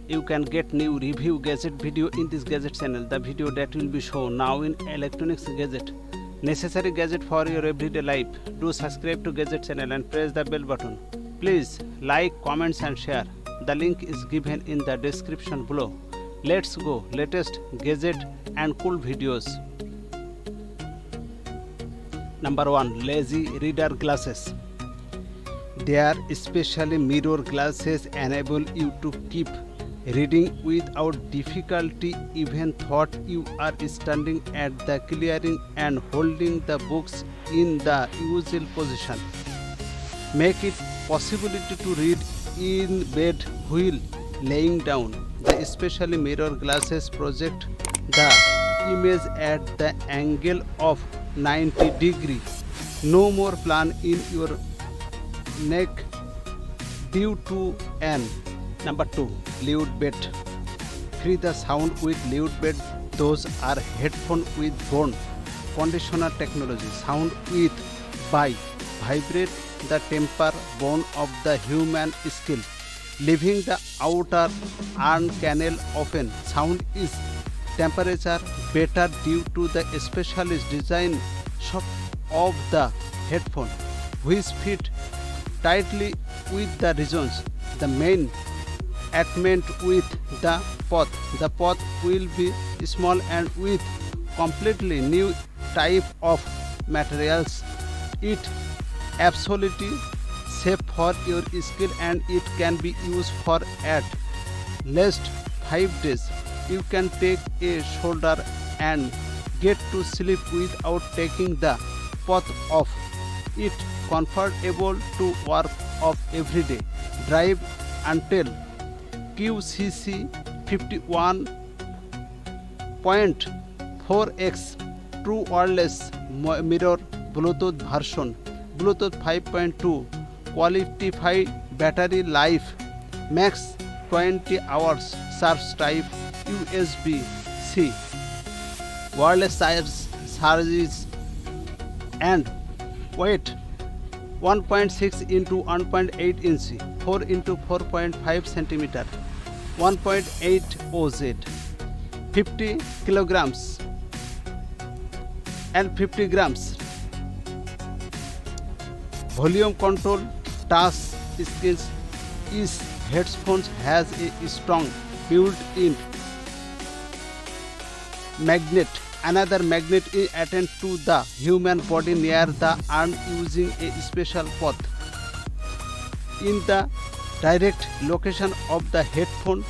you can get new review gadget video in this gadget channel. The video that will be shown now in electronics gadget, necessary gadget for your everyday life. Do subscribe to gadget channel and press the bell button. Please like, comments and share. The link is given in the description below. Let's go latest gadget and cool videos. Number 1, Lazy reader glasses. Their specially mirror glasses enable you to keep reading without difficulty even thought you are standing at the clearing and holding the books in the usual position. Make it possibility to read in bed while laying down. The specially mirror glasses project the image at the angle of 90 degrees. No more plan in your neck due to an. Number 2, LUDBEAT. Free the sound with LUDBEAT. Those are headphones with bone conditioner technology. Sound with by vibrate the temper bone of the human skull, leaving the outer ear canal open. Sound is temperature better due to the specialist design of the headphone, which fit tightly with the regions. The main attachment with the pod. The pod will be small and with completely new type of materials. It absolutely safe for your skin and it can be used for at least 5 days. You can take a shoulder and get to sleep without taking the pod off. It comfortable to work off every day. Drive until QCC 51.4x true wireless mirror Bluetooth version. Bluetooth 5.2 qualified battery life, max 20 hours, charge type USB-C, wireless charges, and weight 1.6 into 1.8 inch, 4 into 4.5 centimeter, 1.8 OZ, 50 kilograms and 50 grams. Volume control touch screens. Each headphones has a strong built-in magnet. Another magnet is attached to the human body near the arm using a special path in the direct location of the headphone.